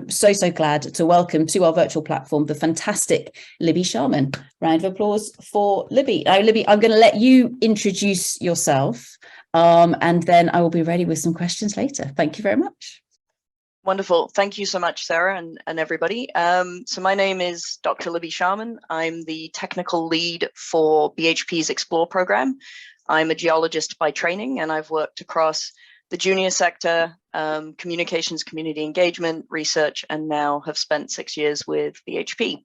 So glad to welcome to our virtual platform the fantastic Libby Sharman. Round of applause for Libby. Now, Libby, I'm going to let you introduce yourself, and then I will be ready with some questions later. Thank you very much. Wonderful. Thank you so much, Sarah, and everybody. So my name is Dr. Libby Sharman. I'm the technical lead for BHP's Xplor program. I'm a geologist by training, and I've worked across the junior sector, communications, community engagement, research, and now have spent 6 years with BHP.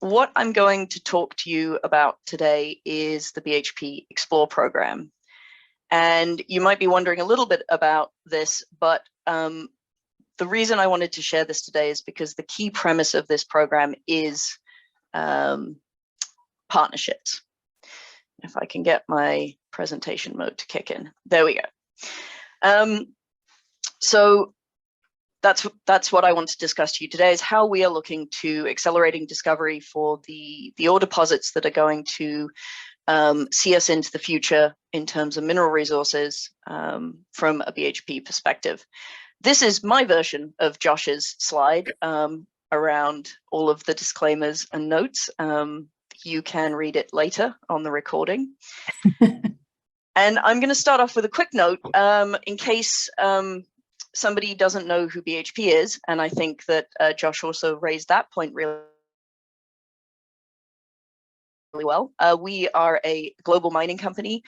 What I'm going to talk to you about today is the BHP Xplor program. And you might be wondering a little bit about this, but the reason I wanted to share this today is because the key premise of this program is partnerships. If I can get my presentation mode to kick in. There we go. So that's what I want to discuss to you today, is how we are looking to accelerating discovery for the ore deposits that are going to see us into the future in terms of mineral resources from a BHP perspective. This is my version of Josh's slide around all of the disclaimers and notes. You can read it later on the recording. And I'm going to start off with a quick note in case somebody doesn't know who BHP is. And I think that Josh also raised that point really well. We are a global mining company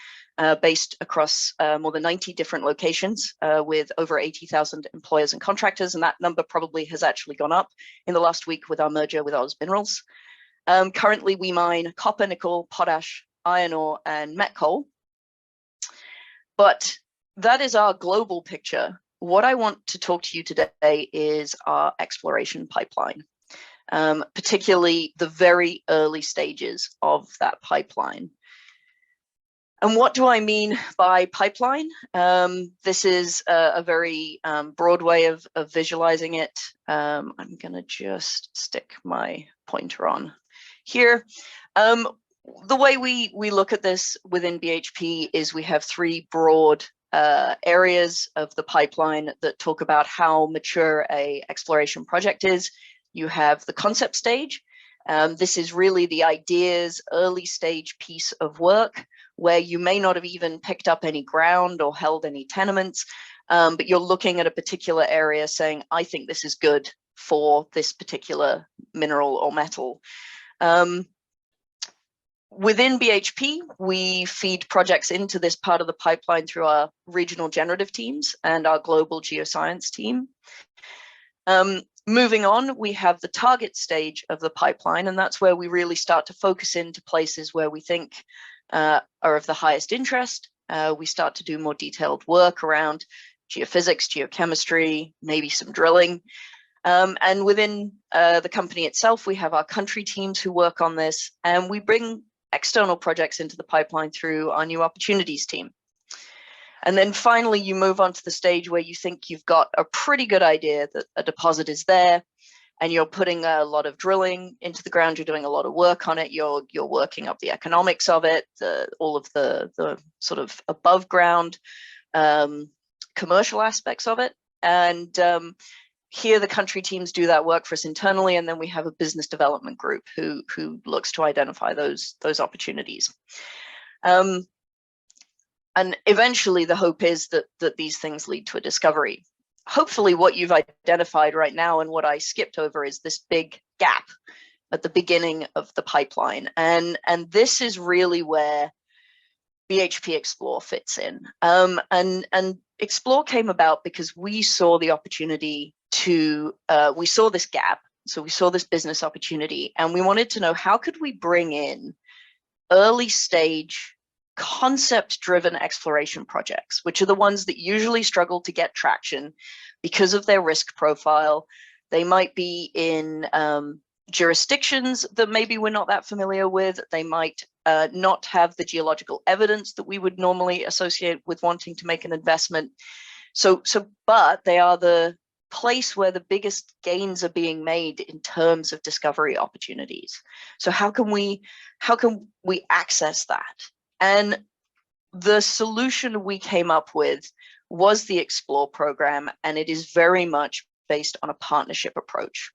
based across more than 90 different locations with over 80,000 employers and contractors. And that number probably has actually gone up in the last week with our merger with Oz Minerals. Currently, we mine copper, nickel, potash, iron ore, and met coal. But that is our global picture. What I want to talk to you today is our exploration pipeline, particularly the very early stages of that pipeline. And what do I mean by pipeline? This is a very broad way of visualizing it. I'm going to just stick my pointer on here. The way we look at this within BHP is we have three broad areas of the pipeline that talk about how mature a exploration project is. You have the concept stage. This is really the ideas, early stage piece of work where you may not have even picked up any ground or held any tenements, but you're looking at a particular area saying, I think this is good for this particular mineral or metal. Within BHP, we feed projects into this part of the pipeline through our regional generative teams and our global geoscience team. Moving on, we have the target stage of the pipeline, and that's where we really start to focus into places where we think are of the highest interest. We start to do more detailed work around geophysics, geochemistry, maybe some drilling. And within the company itself, we have our country teams who work on this, and we bring external projects into the pipeline through our new opportunities team. And then finally, you move on to the stage where you think you've got a pretty good idea that a deposit is there, and you're putting a lot of drilling into the ground. You're doing a lot of work on it. You're working up the economics of it, all of the sort of above ground commercial aspects of it. And here, the country teams do that work for us internally, and then we have a business development group who looks to identify those opportunities. And eventually, the hope is that these things lead to a discovery. Hopefully, what you've identified right now and what I skipped over is this big gap at the beginning of the pipeline, and this is really where BHP Xplor fits in. And Xplor came about because we saw the opportunity to, we saw this gap, so we saw this business opportunity, and we wanted to know how could we bring in early stage concept-driven exploration projects, which are the ones that usually struggle to get traction because of their risk profile. They might be in jurisdictions that maybe we're not that familiar with. They might not have the geological evidence that we would normally associate with wanting to make an investment. But they are the place where the biggest gains are being made in terms of discovery opportunities. So how can we access that? And the solution we came up with was the Xplor program, and it is very much based on a partnership approach.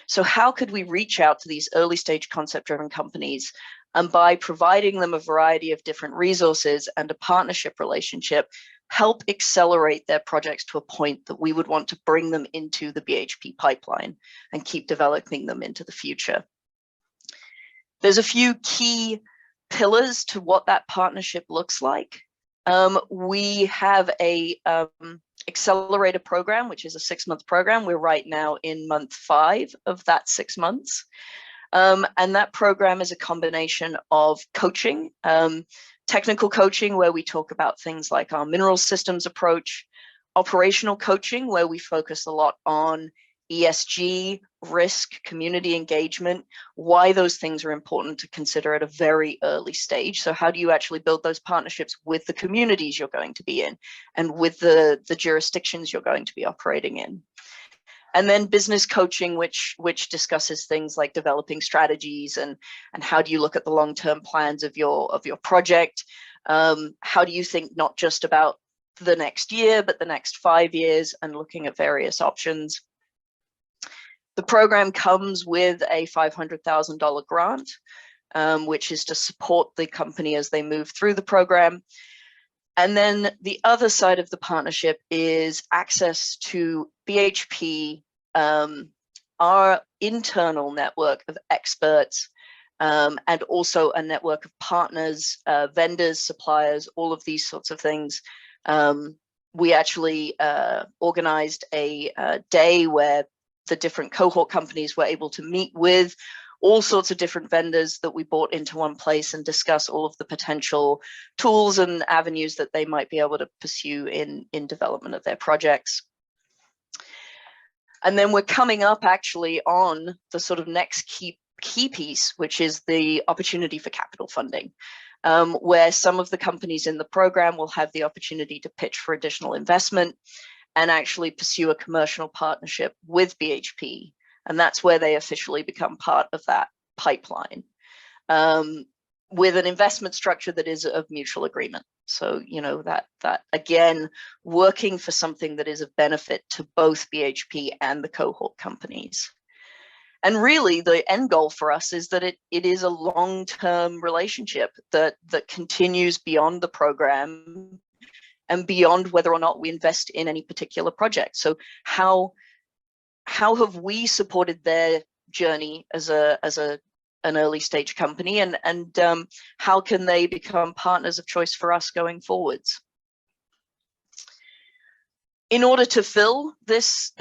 So how could we reach out to these early stage concept driven companies, and by providing them a variety of different resources and a partnership relationship, help accelerate their projects to a point that we would want to bring them into the BHP pipeline and keep developing them into the future. There's a few key pillars to what that partnership looks like. We have a accelerator program, which is a 6-month program. We're right now in month 5 of that 6 months. And that program is a combination of coaching, technical coaching, where we talk about things like our mineral systems approach, operational coaching, where we focus a lot on ESG, risk, community engagement, why those things are important to consider at a very early stage. So how do you actually build those partnerships with the communities you're going to be in and with the jurisdictions you're going to be operating in? And then business coaching, which discusses things like developing strategies and how do you look at the long-term plans of your project? How do you think not just about the next year, but the next 5 years, and looking at various options? The program comes with a $500,000 grant, which is to support the company as they move through the program. And then the other side of the partnership is access to BHP, our internal network of experts, and also a network of partners, vendors, suppliers, all of these sorts of things. We actually organized a day where the different cohort companies were able to meet with all sorts of different vendors that we brought into one place and discuss all of the potential tools and avenues that they might be able to pursue in development of their projects. And then we're coming up actually on the sort of next key piece, which is the opportunity for capital funding, where some of the companies in the program will have the opportunity to pitch for additional investment and actually pursue a commercial partnership with BHP. And that's where they officially become part of that pipeline, with an investment structure that is of mutual agreement. So, you know, that again, working for something that is of benefit to both BHP and the cohort companies. And really the end goal for us is that it is a long-term relationship that continues beyond the program and beyond whether or not we invest in any particular project. So how have we supported their journey as an early stage company, and how can they become partners of choice for us going forwards? In order to fill this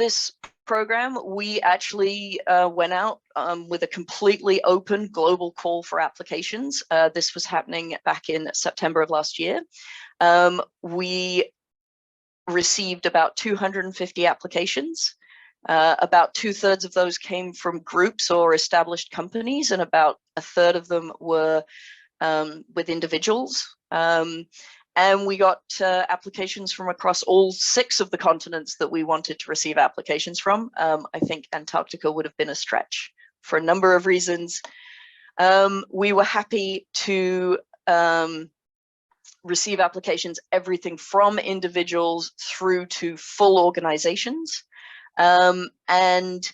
program, we actually went out with a completely open global call for applications. This was happening back in September of last year. We received about 250 applications. About 2/3 of those came from groups or established companies, and about 1/3 of them were with individuals. And we got applications from across all 6 of the continents that we wanted to receive applications from. I think Antarctica would have been a stretch for a number of reasons. We were happy to receive applications, everything from individuals through to full organizations. And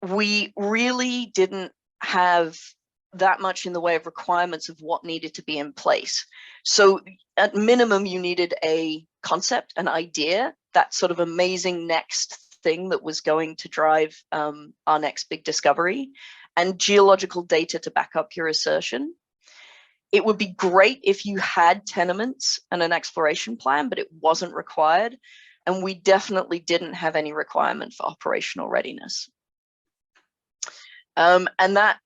we really didn't have that much in the way of requirements of what needed to be in place. So at minimum, you needed a concept, an idea, that sort of amazing next thing that was going to drive our next big discovery, and geological data to back up your assertion. It would be great if you had tenements and an exploration plan, but it wasn't required. And we definitely didn't have any requirement for operational readiness. And that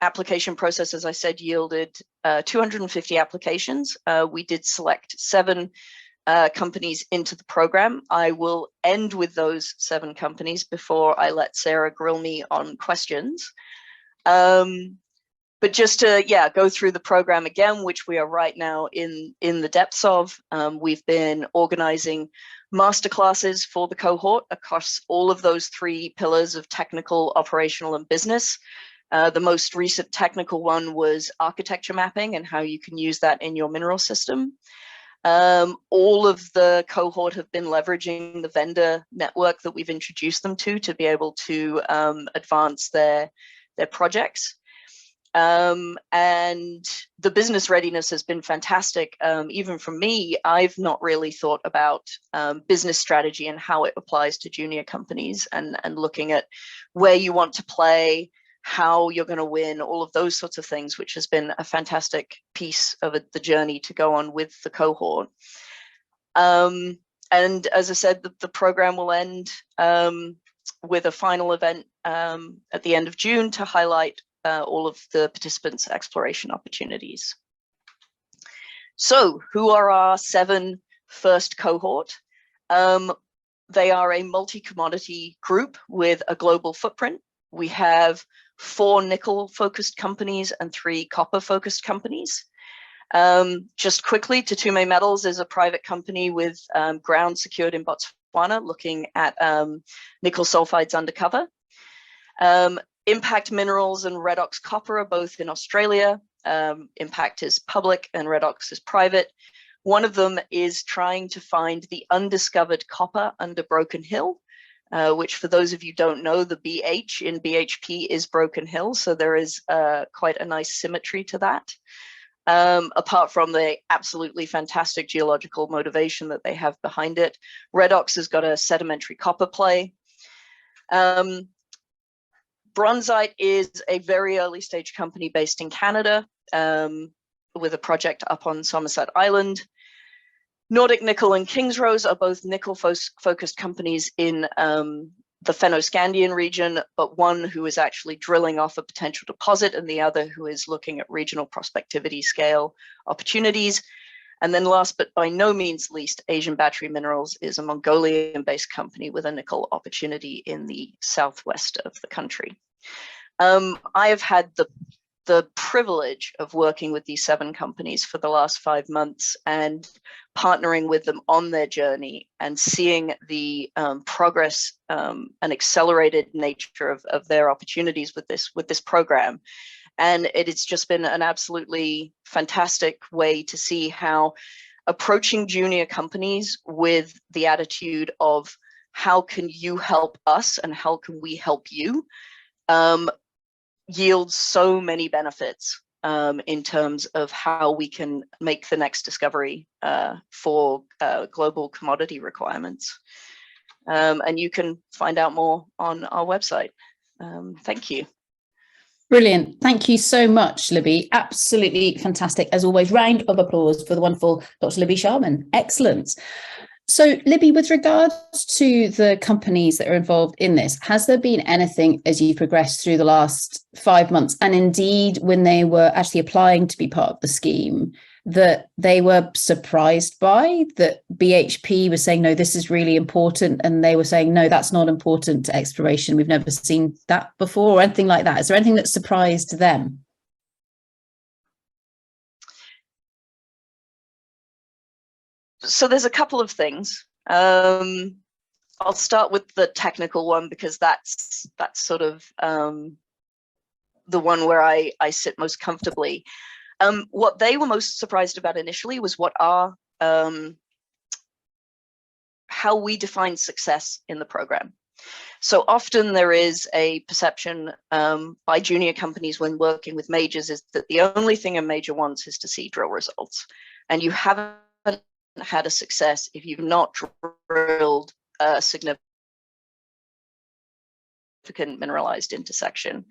application process, as I said, yielded 250 applications. We did select 7 companies into the program. I will end with those 7 companies before I let Sarah grill me on questions. But just to, go through the program again, which we are right now in the depths of. We've been organizing masterclasses for the cohort across all of those 3 pillars of technical, operational, and business. The most recent technical one was architecture mapping and how you can use that in your mineral system. All of the cohort have been leveraging the vendor network that we've introduced them to be able to advance their projects. And the business readiness has been fantastic. Even from me, I've not really thought about business strategy and how it applies to junior companies, and looking at where you want to play, how you're going to win, all of those sorts of things, which has been a fantastic piece of the journey to go on with the cohort. And as I said, the program will end with a final event at the end of June to highlight all of the participants' exploration opportunities. So who are our 7 first cohort? They are a multi-commodity group with a global footprint. We have 4 nickel-focused companies and 3 copper-focused companies. Just quickly, Tutume Metals is a private company with ground secured in Botswana, looking at nickel sulfides undercover. Impact Minerals and Redox Copper are both in Australia. Impact is public and Redox is private. One of them is trying to find the undiscovered copper under Broken Hill, which, for those of you who don't know, the BH in BHP is Broken Hill. So there is quite a nice symmetry to that. Apart from the absolutely fantastic geological motivation that they have behind it. Redox has got a sedimentary copper play. Bronzite is a very early stage company based in Canada with a project up on Somerset Island. Nordic Nickel and Kingsrose are both nickel-focused companies in the Fennoscandian region, but one who is actually drilling off a potential deposit and the other who is looking at regional prospectivity scale opportunities. And then last but by no means least, Asian Battery Minerals is a Mongolian-based company with a nickel opportunity in the southwest of the country. I have had the privilege of working with these 7 companies for the last 5 months and partnering with them on their journey and seeing the progress and accelerated nature of their opportunities with this program. And it's just been an absolutely fantastic way to see how approaching junior companies with the attitude of how can you help us and how can we help you yields so many benefits in terms of how we can make the next discovery for global commodity requirements. And you can find out more on our website. Thank you. Brilliant. Thank you so much, Libby. Absolutely fantastic. As always, round of applause for the wonderful Dr. Libby Sharman. Excellent. So, Libby, with regards to the companies that are involved in this, has there been anything as you progressed through the last 5 months, and indeed when they were actually applying to be part of the scheme, that they were surprised by, that BHP was saying, no, this is really important, and they were saying, no, that's not important to exploration, we've never seen that before, or anything like that? Is there anything that surprised them? So there's a couple of things. I'll start with the technical one because that's sort of the one where I sit most comfortably. What they were most surprised about initially was what our how we define success in the program. So often there is a perception by junior companies when working with majors is that the only thing a major wants is to see drill results, and you haven't had a success if you've not drilled a significant mineralized intersection.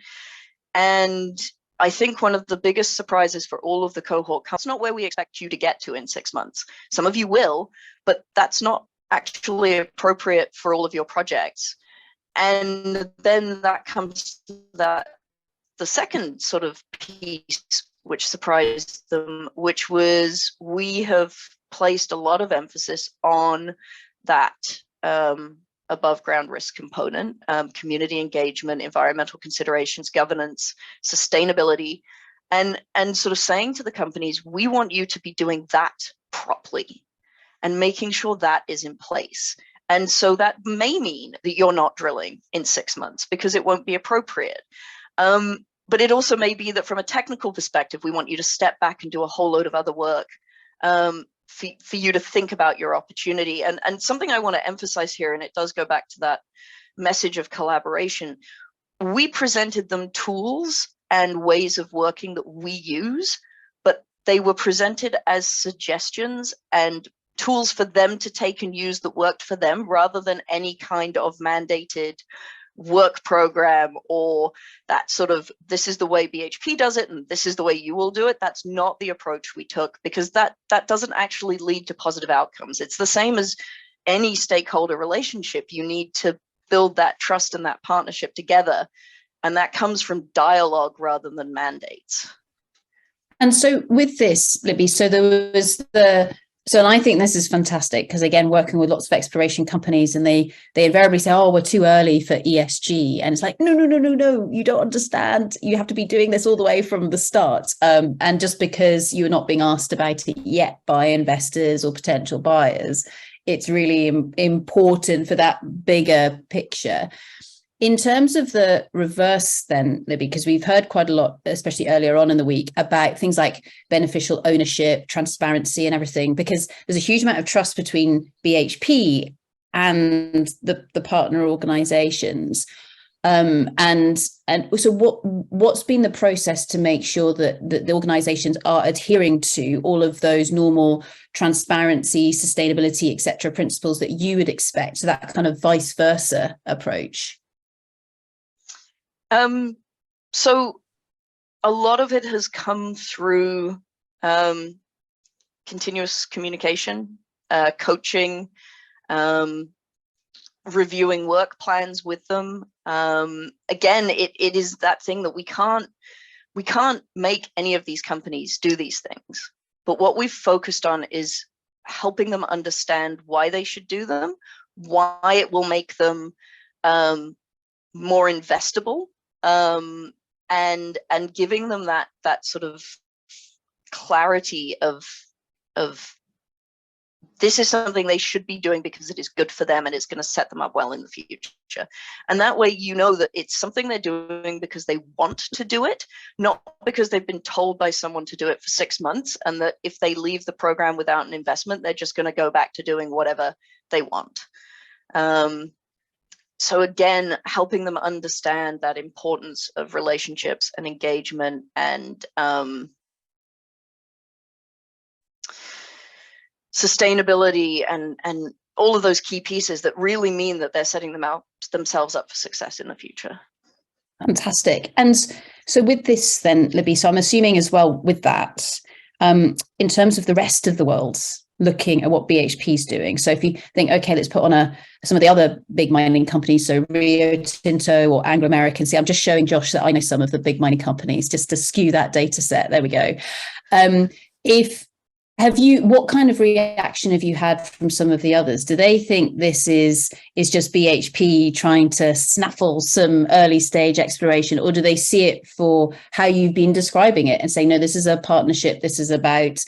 And I think one of the biggest surprises for all of the cohort, it's not where we expect you to get to in 6 months. Some of you will, but that's not actually appropriate for all of your projects. And then that comes to the second sort of piece which surprised them, which was we have placed a lot of emphasis on that above ground risk component, community engagement, environmental considerations, governance, sustainability, and sort of saying to the companies, we want you to be doing that properly and making sure that is in place. And so that may mean that you're not drilling in 6 months because it won't be appropriate. But it also may be that from a technical perspective, we want you to step back and do a whole load of other work for you to think about your opportunity. And something I want to emphasize here, and it does go back to that message of collaboration, we presented them tools and ways of working that we use, but they were presented as suggestions and tools for them to take and use that worked for them, rather than any kind of mandated work program or that sort of, this is the way BHP does it and this is the way you will do it. That's not the approach we took, because that doesn't actually lead to positive outcomes. It's the same as any stakeholder relationship. You need to build that trust and that partnership together, and that comes from dialogue rather than mandates. And so with this, Libby, so there was and I think this is fantastic, because again, working with lots of exploration companies, and they invariably say, oh, we're too early for ESG. And it's like, no, you don't understand. You have to be doing this all the way from the start. And just because you're not being asked about it yet by investors or potential buyers, it's really important for that bigger picture. In terms of the reverse then, Libby, because we've heard quite a lot, especially earlier on in the week, about things like beneficial ownership, transparency and everything, because there's a huge amount of trust between BHP and the partner organizations. And so what's been the process to make sure that the organizations are adhering to all of those normal transparency, sustainability, et cetera, principles that you would expect? So that kind of vice versa approach. So a lot of it has come through continuous communication, coaching, reviewing work plans with them. Again, it is that thing that we can't make any of these companies do these things. But what we've focused on is helping them understand why they should do them, why it will make them more investable, and giving them that sort of clarity of this is something they should be doing because it is good for them and it's going to set them up well in the future. And that way, you know that it's something they're doing because they want to do it, not because they've been told by someone to do it for 6 months, and that if they leave the program without an investment, they're just going to go back to doing whatever they want. So again, helping them understand that importance of relationships and engagement and sustainability and all of those key pieces that really mean that they're setting themselves up for success in the future. Fantastic. And so with this then, Libby, so I'm assuming as well with that, in terms of the rest of the world, looking at what BHP is doing. So if you think, okay, let's put on some of the other big mining companies, so Rio Tinto or Anglo American. See, I'm just showing Josh that I know some of the big mining companies just to skew that data set. There we go. What kind of reaction have you had from some of the others? Do they think this is just BHP trying to snaffle some early stage exploration, or do they see it for how you've been describing it and say, no, this is a partnership, this is about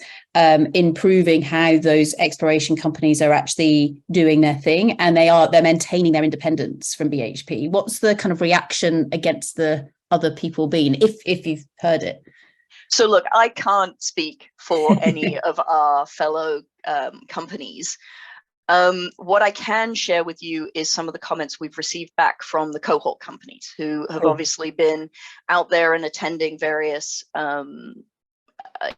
improving how those exploration companies are actually doing their thing, and they're maintaining their independence from BHP? What's the kind of reaction against the other people been, if you've heard it? So look, I can't speak for any of our fellow companies. What I can share with you is some of the comments we've received back from the cohort companies who have obviously been out there and attending various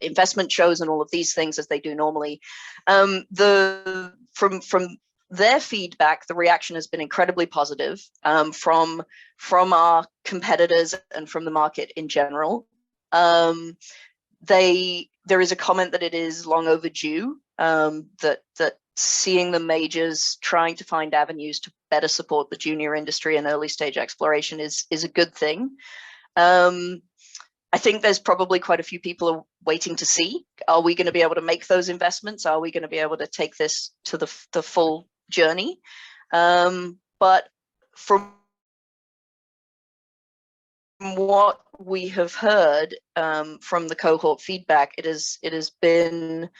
investment shows and all of these things as they do normally. From their feedback, the reaction has been incredibly positive from our competitors and from the market in general. There is a comment that it is long overdue, that seeing the majors trying to find avenues to better support the junior industry and early stage exploration is a good thing. I think there's probably quite a few people waiting to see, are we going to be able to make those investments? Are we going to be able to take this to the full journey? But from what we have heard from the cohort feedback, it has been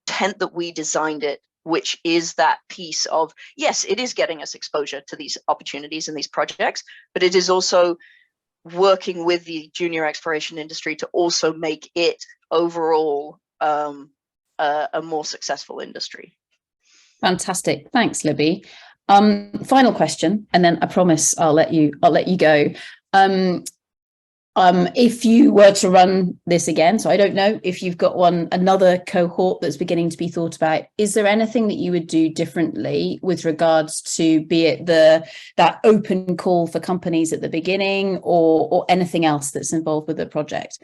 intent that we designed it, which is that piece of, yes, it is getting us exposure to these opportunities and these projects, but it is also working with the junior exploration industry to also make it overall a more successful industry. Fantastic. Thanks, Libby. Final question, and then I promise I'll let you go. If you were to run this again, so I don't know if you've got another cohort that's beginning to be thought about, is there anything that you would do differently with regards to, be it that open call for companies at the beginning, or anything else that's involved with the project?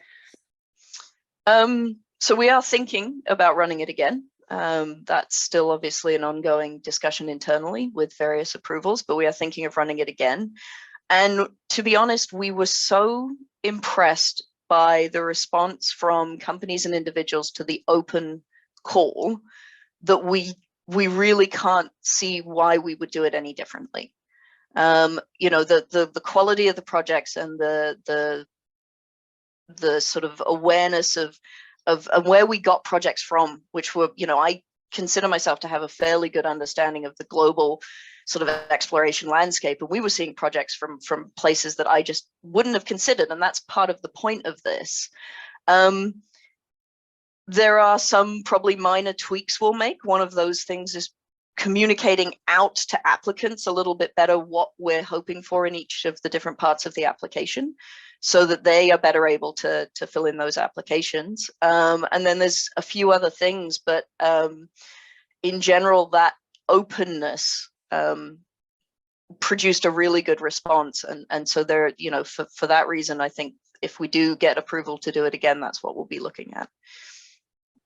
So we are thinking about running it again. That's still obviously an ongoing discussion internally with various approvals, but we are thinking of running it again. And to be honest, we were so impressed by the response from companies and individuals to the open call that we really can't see why we would do it any differently. You know, the quality of the projects and the sort of awareness of where we got projects from, which were, you know, I consider myself to have a fairly good understanding of the global sort of exploration landscape, and we were seeing projects from places that I just wouldn't have considered, and that's part of the point of this. There are some probably minor tweaks we'll make. One of those things is communicating out to applicants a little bit better what we're hoping for in each of the different parts of the application, so that they are better able to fill in those applications. And then there's a few other things, but in general, that openness produced a really good response. And so there, you know, for that reason, I think if we do get approval to do it again, that's what we'll be looking at.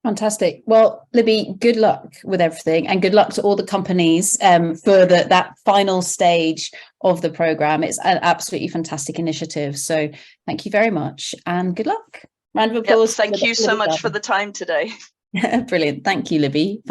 Fantastic. Well, Libby, good luck with everything, and good luck to all the companies for that final stage of the program. It's an absolutely fantastic initiative. So thank you very much, and good luck. Round of applause. Yep, thank you so much for the time today. Brilliant. Thank you, Libby.